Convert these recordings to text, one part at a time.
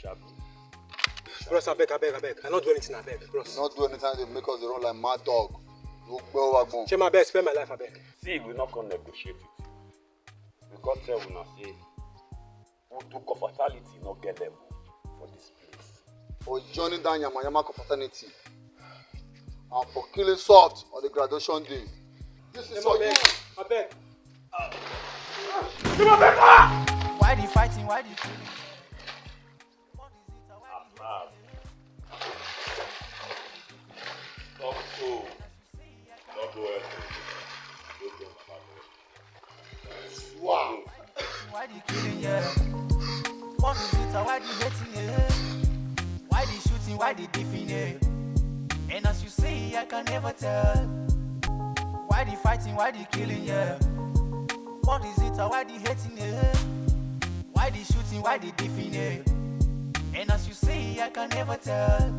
sharply. Bros, I beg. I not do anything, I beg. Bros. Not do anything, they make us run like mad dog. Share my best, spare my life, I beg. See, we're not going to negotiate it. Because we will say, we do comfortability, not get level for this place. For joining down Yama fraternity and for killing soft on the graduation day. This is for you. I beg. Why the fighting? Why the killing? Wow. Why the killing? Yeah. What is it? Why the hating? Yeah. Why the shooting? Why the beefing? Yeah. And as you say, I can never tell. Why the fighting? Why the killing? Yeah. What is it? Why the hating? Yeah. Why the shooting? Why the beefing? Yeah. And as you say, I can never tell.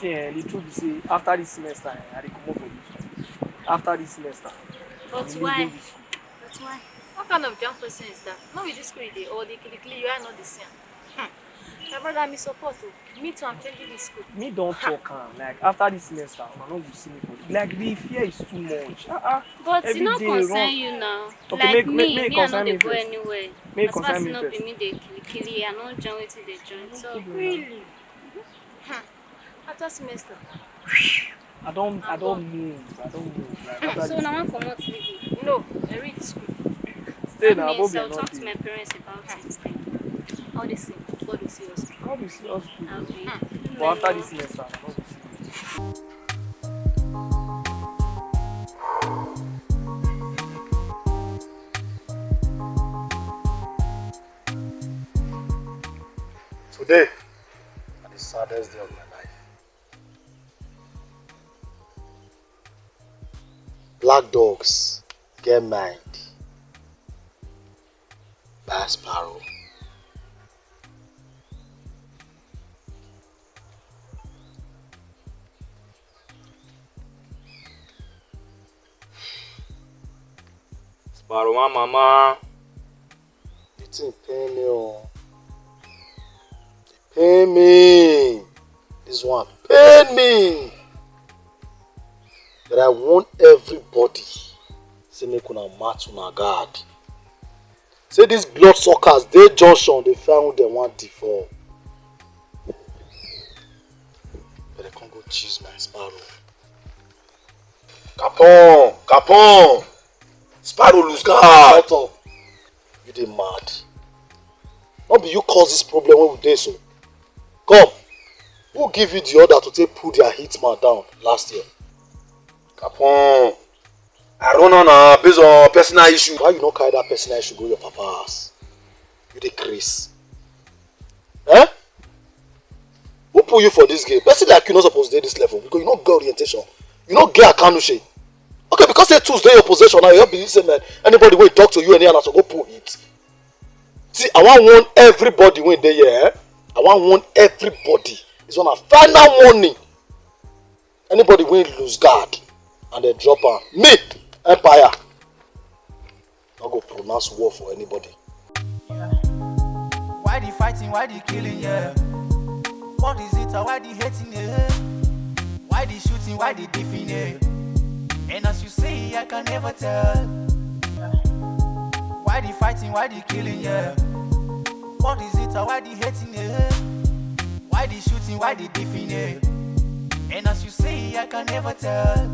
The truth is, after this semester, I will come up for this. After this semester. But why? But why? What kind of young person is that? Not with this school, or the you are not the same. My brother, me support you. Me too, I'm changing this school. Me don't talk, like after this semester, I don't see me for it. Like the fear is too much. But it's not concern you now. Okay, like me I know they go anywhere. As far as not be me, they kill you. I don't join with they join. So really. After semester. I don't move. Like, so now I'm come out to leave. No, I read school. Stay that now, means I'll talk to my parents about it. How they say, God will see us. God will see us. Okay. But after this semester, God will see. Today is the saddest day of my life. Black dogs get mind by sparrow. Sparrow, mama. The thing pain me, oh. It pain me. This one pain me. That I want everybody say make una match una guard. Say these blood suckers, they junction, they found them one before. But I can't go choose my sparrow. Capon! Sparrow lose guard! Shut up. You dey mad. Not be you cause this problem when we dey so. Come. Who give you the order to take pull their hitman down last year? Capon! I run on based on personal issue. Why you not carry that personal issue go your papa's? You dey craze. Eh? Who pull you for this game? Person like you not supposed to dey this level because you not get orientation. You not get akanuche. Okay, because say tools dey your possession now, you don't believe say man, anybody will talk to you anyhow to go pull it. See, I want warn everybody when they here. I want warn everybody. It's on a final warning. Anybody will lose guard and they drop her. Me, Empire. Not go pronounce war for anybody. Why the fighting? Why the killing? Yeah. What is it? Why the hating? Yeah. Why the shooting? Why the beefing? Yeah. And as you say, I can never tell. Why the fighting? Why the killing? Yeah. What is it? Why the hating? Yeah. Why the shooting? Why the beefing? Yeah. And as you say, I can never tell.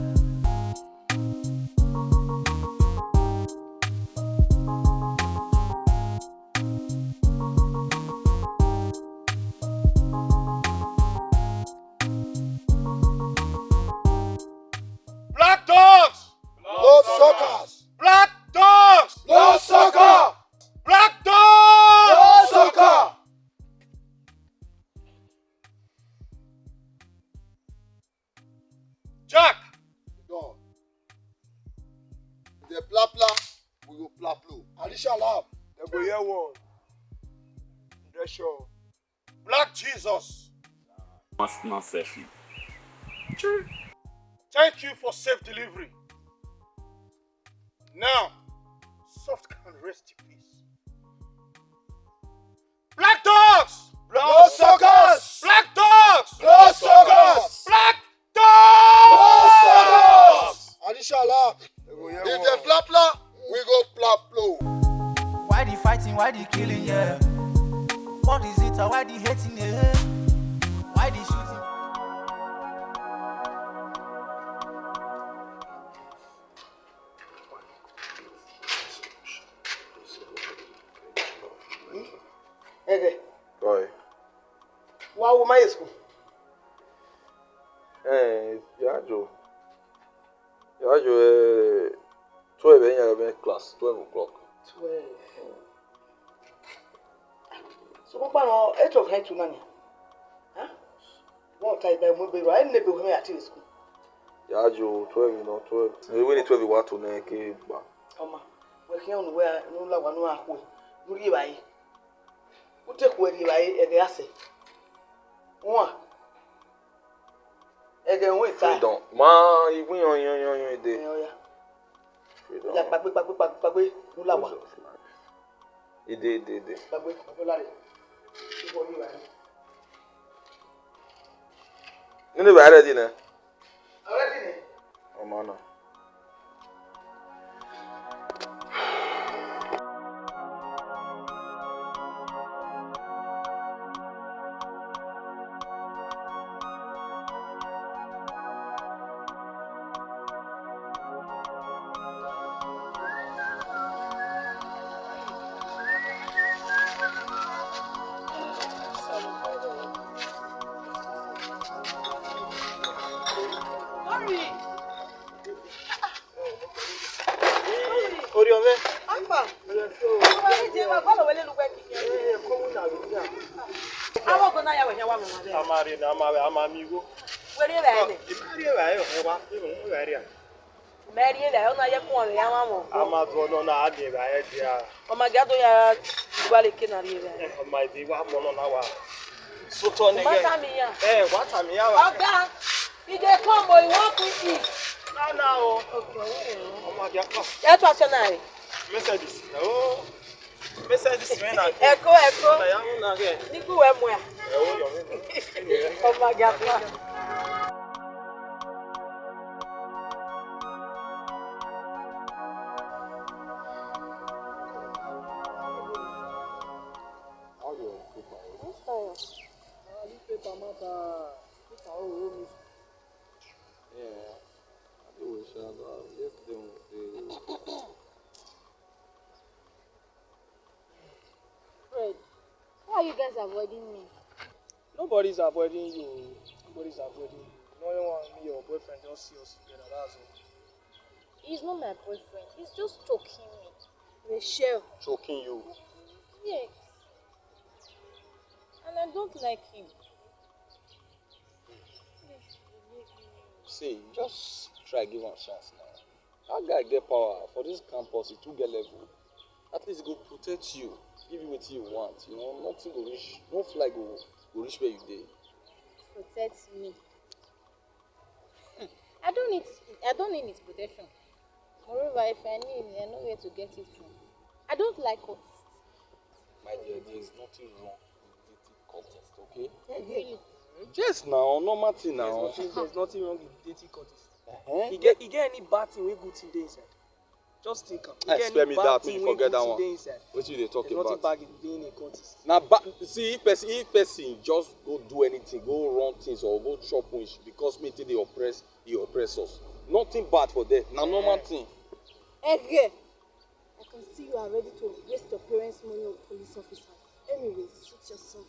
Black dogs! No suckers! Black dogs! No sucker! Black dogs! No sucker! hear one. Sure. Black Jesus. Must not save you. Thank you for safe delivery. Now, soft can rest in peace. Black dogs! No suckers! Black dogs! No suckers! Black dogs! No suckers! Adishala, If if they plap plap, we go plap blow. Why the fighting, why the killing, yeah? What is it, why the hating, yeah? Why the shooting? Eghe. Boy. Why would my school? Yajo, 12 in class, 12 o'clock. 12. So, what 8 of high to nani? Huh? What type of movie? I never went at school. Yajo, 12, 12. We went 12 what to make. Come working on where no love one who you buy. Who take where you buy a gas? One. Again, wait, Freedom. Ma, you win on day. Freedom. Yeah, Pagwe, no lava. It did. Pagwe, You never had a dinner? already. Oh, man. Amigo. Where you at? Mary, I don't know your corner. I'm not going to add it. Oh, my God, you are well, cannot hear. My dear, 1 hour. So, Tony, What time? what time? Oh, God. You get come, boy, walk with me. No. Okay. Oh, my God. That's what's your name. Messages. Oh, messages. Echo. Niku, where? Oh, my God. Fred, why are you guys avoiding me? Nobody's avoiding you. Nobody's avoiding you. No one, me, your boyfriend, just see us together. That's all. He's not my boyfriend. He's just choking me. Michelle. Choking you. Yes. And I don't like him. See, just try give him a chance now. That guy get power for this campus, he too get level. At least he go protect you, give you what you want. You know, nothing go reach, no flag go reach where you dey. Protect me. I don't need his protection. Moreover, if I need, I know where to get it from. I don't like cultists. My dear, there is nothing wrong with dating contest, okay? Really? Just now, normal thing now. There's nothing wrong with dating cultists. Uh-huh. He get any bad thing, we good thing dey inside. Just think. Spare me that, me forget that one. What you they talking There's about? nothing bad in being a cultist. Now, see, if person just go do anything, go wrong things or go chop wish because me think they oppress us. Nothing bad for them. Now, normal thing. Eghe, I can see you are ready to waste your parents' money on police officers. Anyway, suit yourself.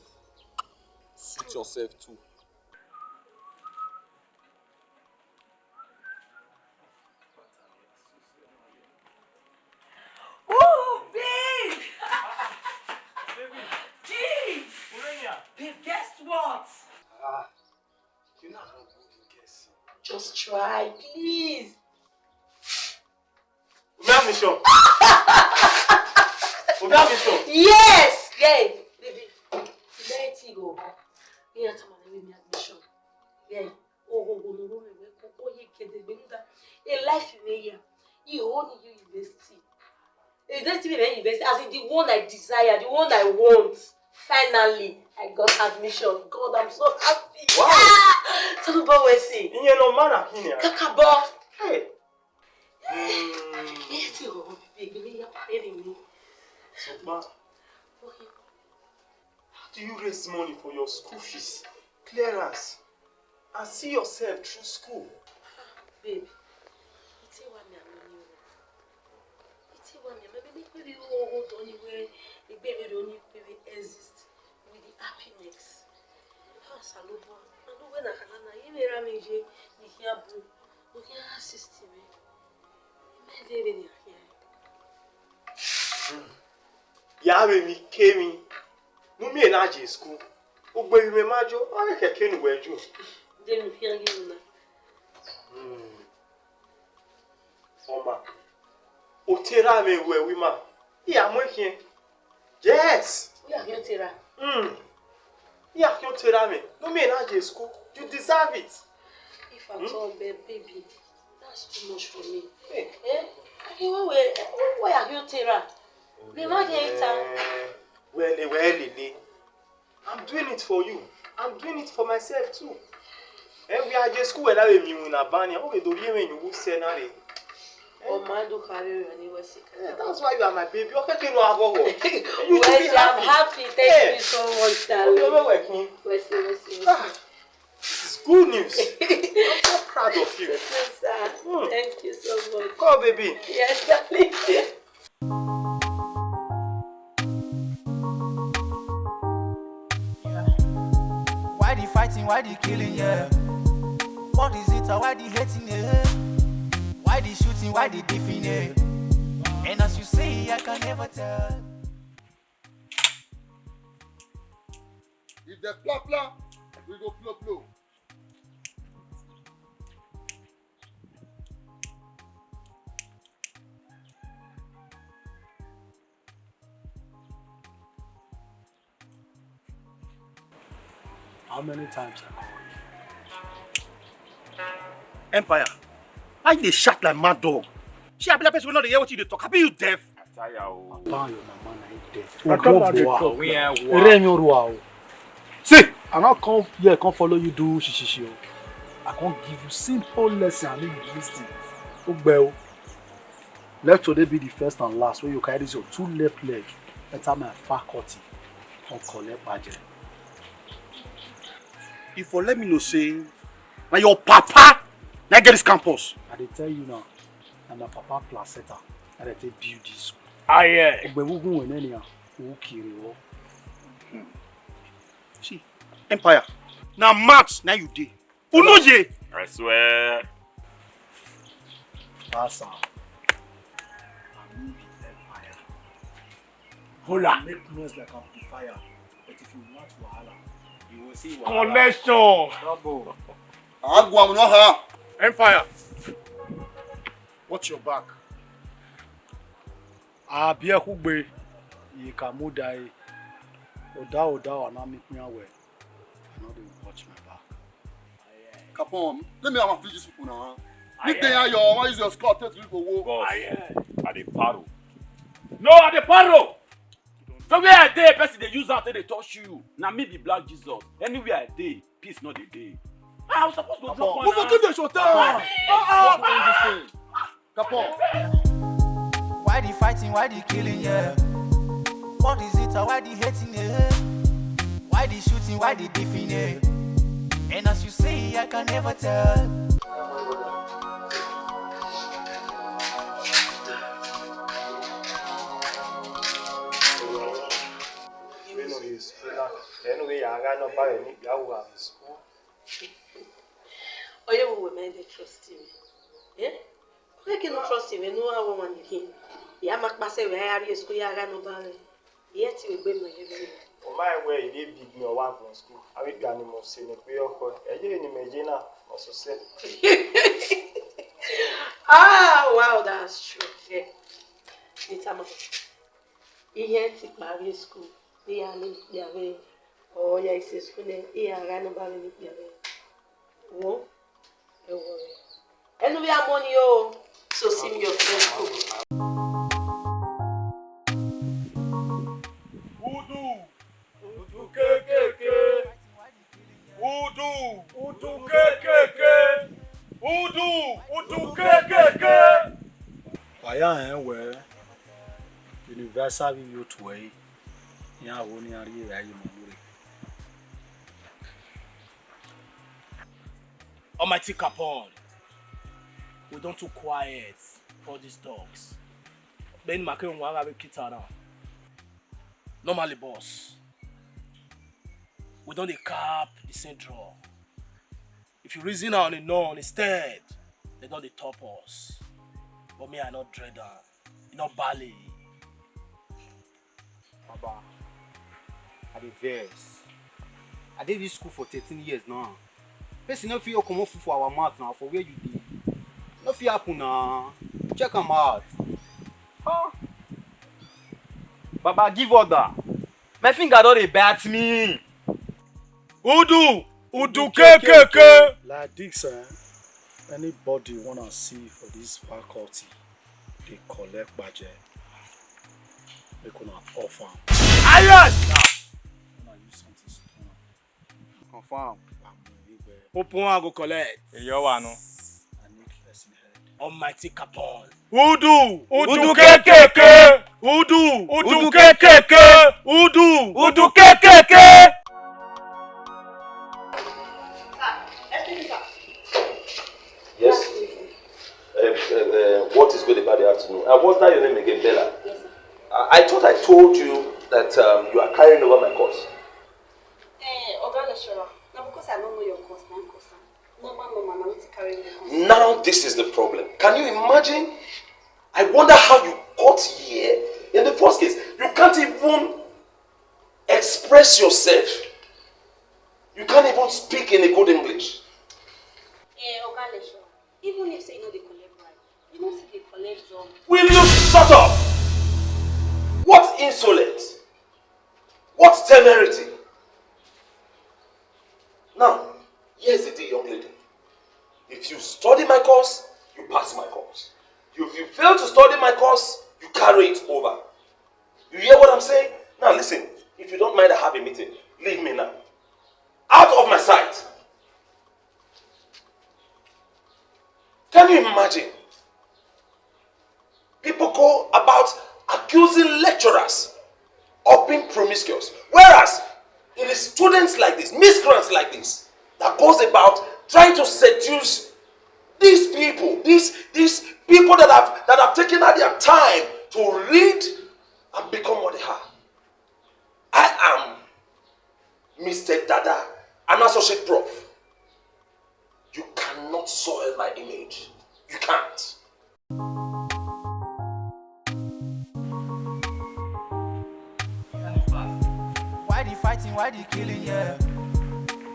Suit yourself too. Oh, babe! Gee! Babe, guess what? You're not good in guessing. Just try, please. Obi mission. Yes! Yeah, baby. Let it go. Yeah, tell me admission. Yeah. Oh, you get the window. A life in a year. You own you university. University, as in the one I desire, the one I want. Finally, I got admission. God, I'm so happy. Wow. Ah! Talk about what say. In your man, Kakabo. Hey. Yes, you go. Baby, you're paying me. So, ma, how do you raise money for your school fees, clearance, and see yourself through school? Babe, it's a 1 year. It's a 1 year. Maybe you hold on where the baby don't exist with the happiness. How Salobo? I know when I can. You may ramage. You hear boo. You can assist me. You may live here. Yawe mi kemi. Mumi enaje school. Ugbe mi majo. Awe keke nu weju. Then you hear you na. Oma. Otera me we wima. Iya mo hie. Yes. We are here Tera. Iya kyo tera me. Mumi enaje school. You deserve it. If I told baby, that's too much for me. Eh? Okay, why are you Tera? Well, I'm doing it for you. I'm doing it for myself too. And we are just school and I will be in a banner. Oh, we do you say now. Oh, man, do carry anyway. That's why you are my baby. Okay, you know about I'm happy. Thank you so much, darling. You're working. It's good news. I'm so proud of you. Yes, sir. Thank you so much. Come, baby. Yes, darling. Why the fighting, why the killing, yeah? What is it, why the hating, yeah? Why the shooting, why the beefing, yeah? And as you say, I can never tell. If they plop plop, we go plop plop. How many times I call you? Empire, why they shout like mad dog? She have person not hear what you talk. Have you deaf? Papa, your mama na deaf. See, I not come here, come follow you do shishishi. I can't give you simple lesson and you listen. Ugbe, let today be the first and last where you carry your 2 left leg. Enter my faculty and collect budget. If you let me know, say, now your papa, now get this campus. I dey tell you now, na my papa placenta, I dey take build this school. Ah yeah. See, Empire. Now Max, now you dey. Unoje. I swear. Pass am. I need Empire. Hola. Make noise like amplifier, but if you want wahala, you will see wahala. Connection. Trouble. Empire. Watch your back. Abia hugbe yikamudai. Oda wana make me aware. I know they will watch my back. Capone, let me have a this people now. If they are your, why is your score test to go? Boss, at the paro. No, at the paro. So where I dey, person they use out they touch you. Now me be black Jesus. Anywhere I dey, peace not the day. I was supposed to drop one. Who forget the short time? Capone. Why the fighting, why the killing, yeah? What is it, why the hating, yeah? Why the shooting, why the beefing, yeah? And as you say, I can never tell. Anyway, I got no buy any Yahoo at school. Oh, you will make trust him. Yeah? Why can you trust him? No one woman again. Yeah, make myself where I school. I got no buy. Yet you will bring my head. On my way, they big me one from school. I will be animal saying a prayer for a year in Imagina also said. Ah, wow, that's true. Yeah. Ihe ti parí school. Iya ni yare. Oh, yeah, it's school there. Iya ran about ni yare. Wo? E worry. Enu bi amoni o. So see me your friend school. Udu kekeke. Udu kekeke. Udu kekeke. Waya we universal youth way. Ya woni ari ya yi mamure. Almighty Capone, we don't too quiet for these dogs. Ben Makon Wanga Kitana. Normally, boss, we don't cap the same draw. If you reason on and on, instead, they don't they top us. But me, I not dreader, not Bali. Baba, I dey vex. I did this school for 13 years now. Person no fit come for our mouth now for where you dey. No fit happen now. Check them out. Huh? Baba, give order. My finger don't dey bat me. Udu kekeke. Like this, anybody wanna see for this faculty, they collect budget. They gonna offer. Ayas! Wanna use something strong. Confirm. Open and go collect. Yo, I know. Almighty Capone. Udu kekeke. Udu kekeke. Udu kekeke. Yes. What is good about the afternoon? What's that your name again, Bella? Yes, sir. I thought I told you that you are carrying over my course. Oga lecturer, now because I don't know your course, my course. No, I'm not carrying the course. Now this is the problem. Can you imagine? I wonder how you got here. In the first case, you can't even express yourself. You can't even speak in a good English. Oga lecturer, even if say you know they collect right, you know see they collect some. Will you shut up? What insolence? What temerity? Now, here's the deal, young lady. If you study my course, you pass my course. If you fail to study my course, you carry it over. You hear what I'm saying? Now listen, if you don't mind, I have a meeting. Leave me now. Out of my sight. Can you imagine? People go about accusing lecturers of being promiscuous. Whereas, it is students like this, miscreants like this, that goes about trying to seduce these people, these people that have taken out their time to read and become what they are. I am Mr. Dada, an associate prof. You cannot soil my image. You can't. Why the fighting, why the killing, yeah?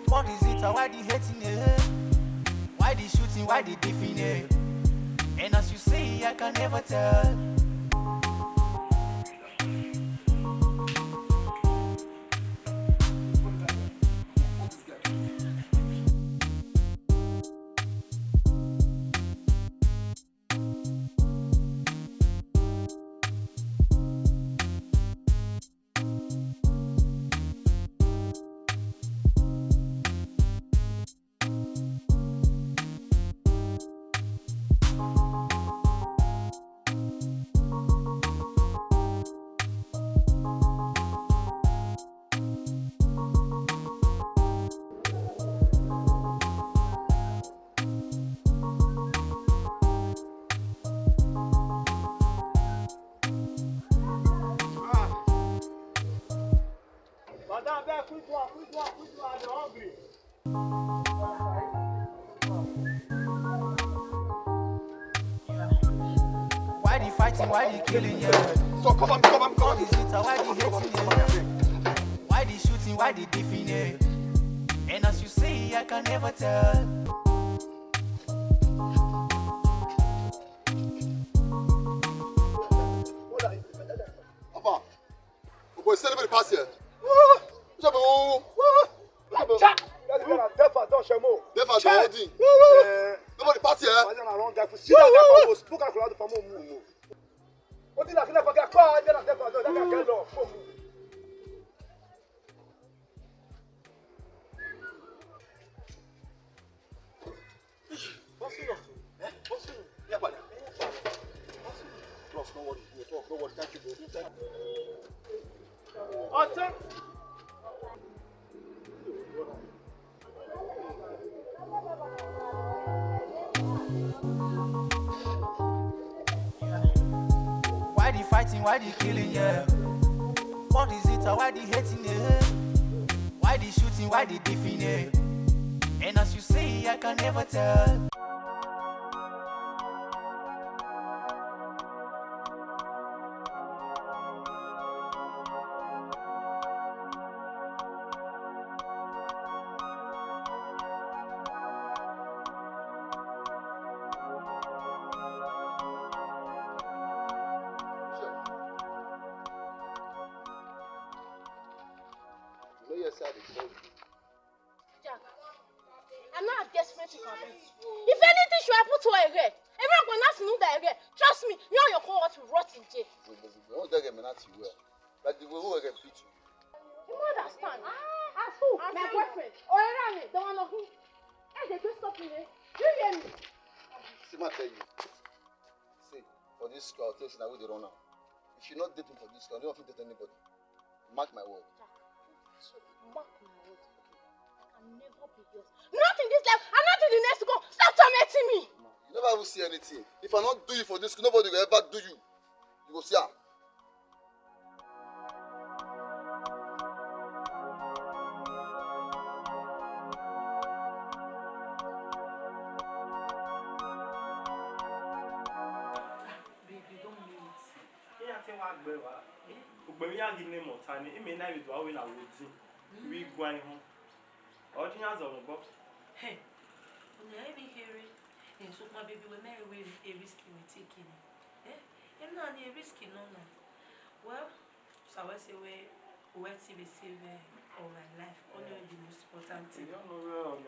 What is it, why the hating, yeah? Why the shooting, why the beefing, yeah? And as you say, I can never tell. Why the fighting, why the killing, yeah? So come on. What is it, why the hating, yeah? Why the shooting, why the beefing, yeah? And as you say, I can never tell. Papa, pass here. Nobody pass here. No worry, we'll talk. No worry, thank you, bro. Why the fighting, why the killing, yeah? What is it, why the hating, yeah? Why the shooting, why the beefing, yeah? And as you say, I can never tell. Jack, I'm not desperate to come. If anything should happen to Eghe, everyone will not know that Eghe. Trust me, you and your cohort will rot in jail. Don't get me not well. Like the way we get beat you. You understand? As who? My boyfriend. Or Rani, the one of who? Hey, they don't stop me. You hear me? See, I tell you. See, for this girl, I'll tell you that way they run now. If you're not dating for this girl, you don't have to date anybody. Mark my word. So, mark my word. I can never be yours. Not in this life, and not in the next to go. Stop tormenting me. You never will see anything. If I not do you for this, nobody will ever do you. You go see her. When you give me more time, it may not be doing a routine. We going home. All the others on the box. Hey, when I be hearing, and so my baby will marry with a risky taking. Eh? I'm not a risky, no. Well, so I say, where to receive all my life, only the most important thing. You don't know,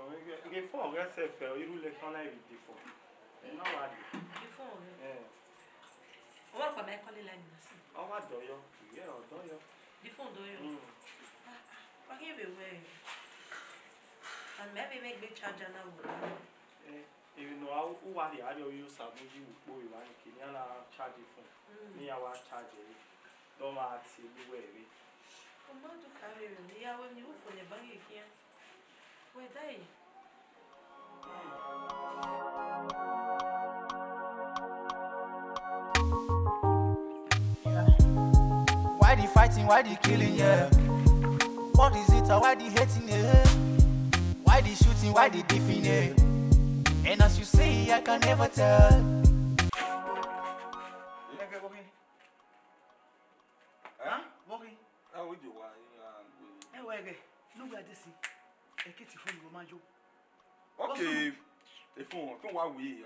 before yourself, you will let on every before. No, before, what can I call it like this? Oh, what do you? Yeah, do you? Before do you? I give it away. And maybe make big charge now. You know, who are the other use of you? Boy, one can charge it for me. I want charge it. Don't want to see you away. I'm not to carry you. Yeah, when you for the bag here. Where they? Why the fighting, why the killing, yeah? What is it, why the hating, yeah? Why the shooting, why the beefing, yeah? And as you say, I can never tell. Huh? How would you? Hey, Eghe, look at this. A kitty from Romanjo. Okay. If we are we,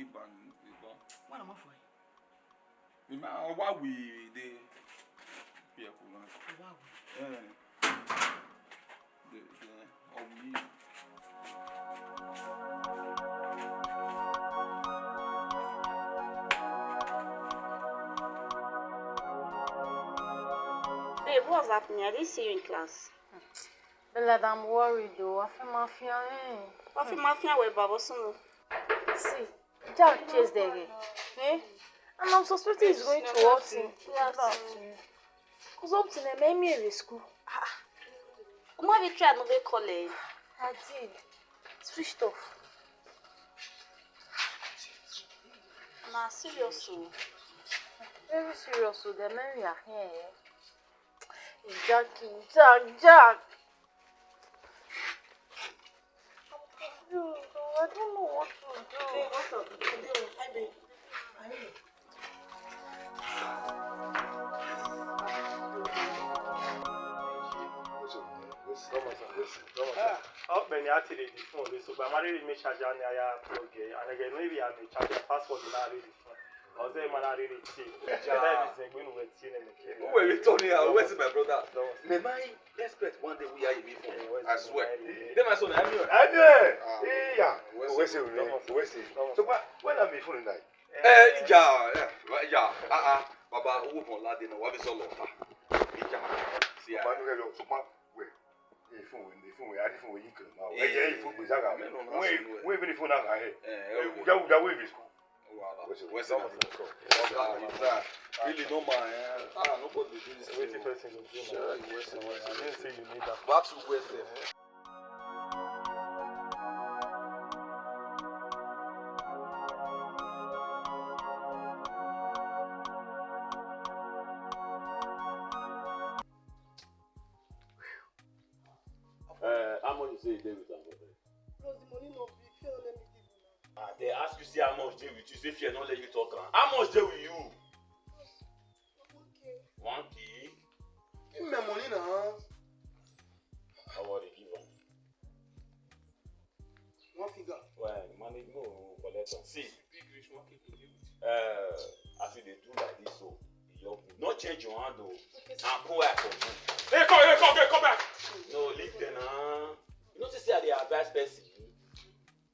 ban. What am I for? Why we the people? Babe, what's happening? I didn't see you in class. Bella, I'm worried though. I feel mafia. I feel mafia with Baba Sunu. See, Jack chased Eghe. Eh? And I'm suspecting he's going to Upton. Because Upton made me in school. Come on, we try another college. I did. Switched off. Nah, seriously. Very serious. So the men we are here. Jack. I don't know what to do. Hey, what's up? Hi, babe. Oh, Benny, actually, the phone. So, but I really make charge on your plug, and again, maybe I may charge your passport in our phone. Who were returning? Where's my brother? May my expect one day we are in before. I swear. Then my son, I'm here. Yeah. Where's it? So when I'm before tonight? Yeah. Baba, who from Latin? What is all of that? See, I don't know. Wait. If we are different, we can now. If we are even if we are here, we will school. Where's it? Really no man. Nobody do this. Wait, person go do. Sure, you West. I didn't say you need that. Back to West. How much you say you dey with am? Bros, the money no big. Fear no let me give you now. They ask you say how much dey with you. Say fear no let you talk am. How much dey with you? 1K. Give me my money now. How about they give am? One figure. Well, money no collect am. See, Big rich market will give it. as you dey do like this, so you no change your hand o. And pull out for you. Hey, come back. No, leave them now. You know say I dey advise person.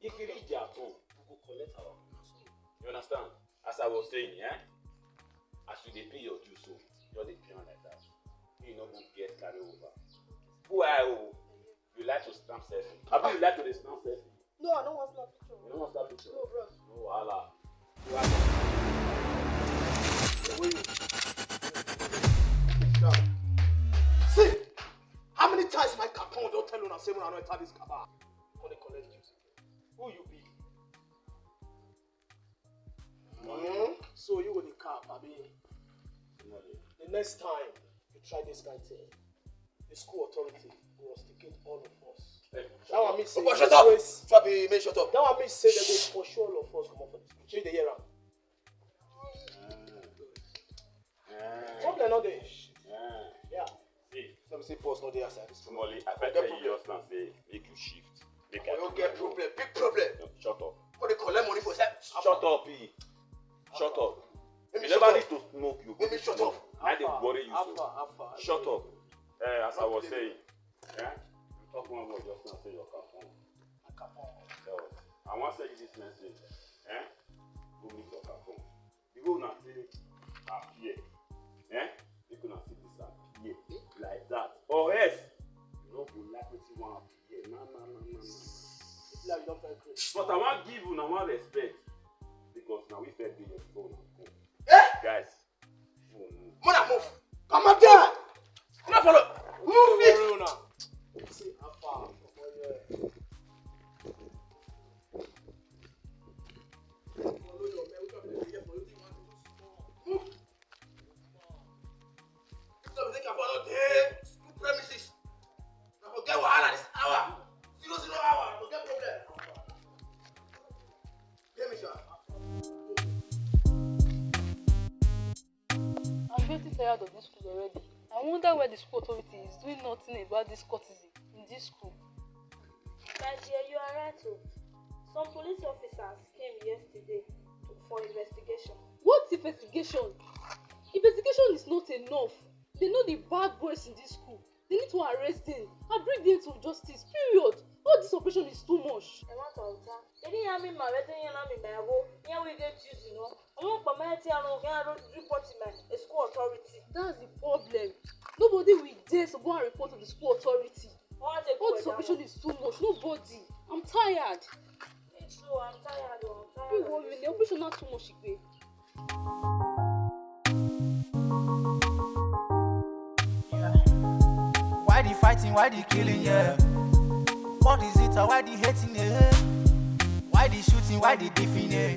If you reach their phone, we go collect our money. You understand? As I was saying, as you dey pay your dues, so you dey pay am like that. You no go get carry over. Who are you? You like to stamp selfie? Abi you like to dey stamp selfie? No, I don't want to snap picture. You don't want snap picture? No, bros. No, wahala. See, how many times my capon don't tell you now say when I don't enter this car? Collect juice. Who you be? So you go the cap, I mean. The next time you try this kind of thing, the school authority will rusticate all of us. That one means say shut up! Trappy, man, shut up. That one means say they go for sure all of us come up for this. Change the year round. Problem not there. Yeah. See, let me say boss not there outside this. Molly, I bet you just now say make you shift. Make you don't get problem, big problem. No, shut up. What they collect money for that? Shut up, P. Shut up. You never need to smoke. You let me shut up. I didn't worry you so. Shut up. As I was saying, you talk one word just now say your capon. I want to say you this message. Go meet your capon. You go now say appear. You go now see this appear like that. Or else you don't go like what you want appear. No. But I want give you now one respect because now we fed your phone. Guys, Mona move. Come on there. Come on, follow. Move it. See how far. Premises. Now forget wahala this hour. 0 hour. Forget problem. Hear me, sir. I'm getting tired of this school already. I wonder why the school authority is doing nothing about this courtesy in this school. My dear, you are right. Some police officers came yesterday for investigation. What investigation? Investigation is not enough. They know the bad boys in this school. They need to arrest them and bring them to justice. Period. All this operation is too much. I want to tell you. They didn't have me my wedding, you know, my go. Here we get you, you know. I want to report to my school authority. That's the problem. Nobody will dare to go and report to the school authority. All this operation is too much. Nobody. I'm tired. Me too. I'm tired. The operation not too much. Why the fighting? Why the killing? Yeah. What is it? Why the hating? Yeah. Why the shooting? Why the beefing? Yeah.